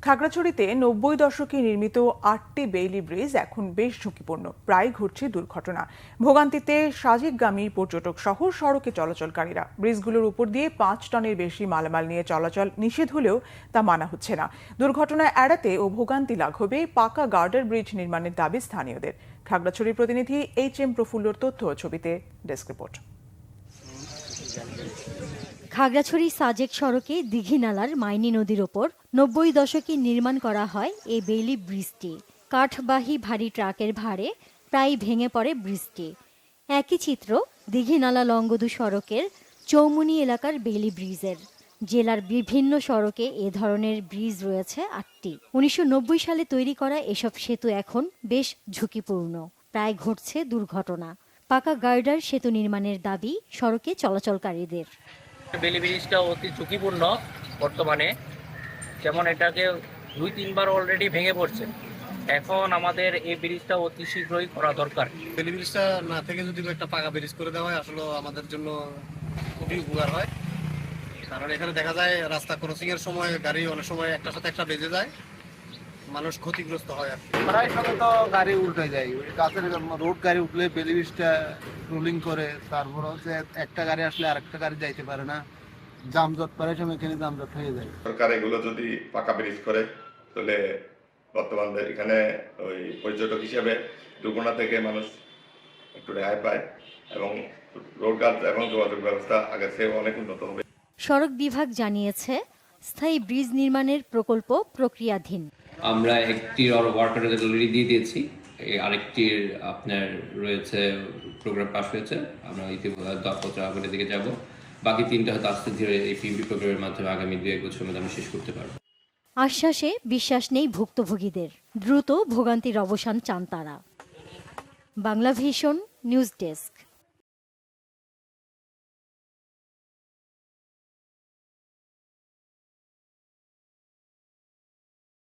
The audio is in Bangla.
খাগড়াছড়িতে ৯০ দশকে নির্মিত ৮টি বেইলি ব্রিজ এখন বেশ ঝুঁকিপূর্ণ, প্রায় ঘটছে দুর্ঘটনা। ভোগান্তিতে সাজেকগামী পর্যটক সহ সড়কে চলাচলকারীরা। ব্রিজগুলোর উপর দিয়ে ৫ টনের বেশি মালামাল নিয়ে চলাচল নিষেধ হলেও তা মানা হচ্ছে না। দুর্ঘটনা এড়াতে ও ভোগান্তি লাঘবে পাকা গার্ডার ব্রিজ নির্মাণের দাবি স্থানীয়দের। খাগড়াছড়ির প্রতিনিধি এইচ.এম. প্রফুল্লর তথ্য ও ছবিতে ডেস্ক রিপোর্ট। খাগড়াছড়ি সাজেক সড়কে দীঘিনালার মাইনী নদীর ওপর ৯০ দশকে নির্মাণ করা হয় এই বেইলি ব্রিজটি। কাঠবাহী ভারী ট্রাকের ভারে প্রায় ভেঙে পড়ে ব্রিজটি। একই চিত্র দীঘিনালা লংগদু সড়কের চৌমুনি এলাকার বেইলি ব্রিজের। জেলার বিভিন্ন সড়কে এ ধরনের ব্রিজ রয়েছে ৮টি। ১৯৯০ সালে তৈরি করা এসব সেতু এখন বেশ ঝুঁকিপূর্ণ, প্রায় ঘটছে দুর্ঘটনা। পাকা গার্ডার সেতু নির্মাণের দাবি সড়কে চলাচলকারীদের। বেইলি ব্রিজটা অতি ঝুঁকিপূর্ণ বর্তমানে, যেমন এটাকে ২-৩ বার অলরেডি ভেঙে পড়ছে। এখন আমাদের এই ব্রিজটা অতি শীঘ্রই করা দরকার। বেইলি ব্রিজটা না থেকে যদি একটা পাকা ব্রিজ করে দেওয়া হয় আসলে আমাদের জন্য খুবই উপকার হয়। কারণ এখানে দেখা যায় রাস্তা ক্রসিং এর সময় গাড়ি অনেক সময় একটার সাথে একটা বেজে যায়, মানুষ ক্ষতিগ্রস্ত হয়। আর প্রায় সময় তো গাড়ি উল্টে যায়, ওই কাছের রোড গাড়ি উঠলে বেইলি ব্রিজটা রোলিং করে, তারপর হচ্ছে একটা গাড়ি আসলে আরেকটা গাড়ি যাইতে পারে না, জামজট প্রায় সময় এখানে জামজট হয়ে যায়। সরকার এগুলো যদি পাকা ব্রিজ করে তাহলে বর্তমানে এখানে ওই পর্যটক হিসেবে দুর্ঘটনা থেকে মানুষ একটু রেহাই পায় এবং রোড গার্ড এবং যোগাযোগ ব্যবস্থা আগের থেকে অনেক উন্নত হবে। সড়ক বিভাগ জানিয়েছে, স্থায়ী ব্রিজ নির্মাণের প্রকল্প প্রক্রিয়াধীন। আমরা একটির ওয়ার্ক অর্ডার অলরেডি দিয়ে দিয়েছি, আরেকটির আপনার রয়েছে, প্রোগ্রাম পাস হয়েছে। আমরা ইতিমধ্যে দরপত্র আবেদনের দিকে যাব। বাকি ৩টা হয়তো আস্তে ধীরে এই পিএমপি প্রোগ্রামের মাধ্যমে আগামী ২-১ বছরের মধ্যে আমরা শেষ করতে পারবো। আশ্বাসে বিশ্বাস নেই ভুক্তভোগীদের। দ্রুত ভোগান্তির অবসান চান তারা। Bangla vision news desk.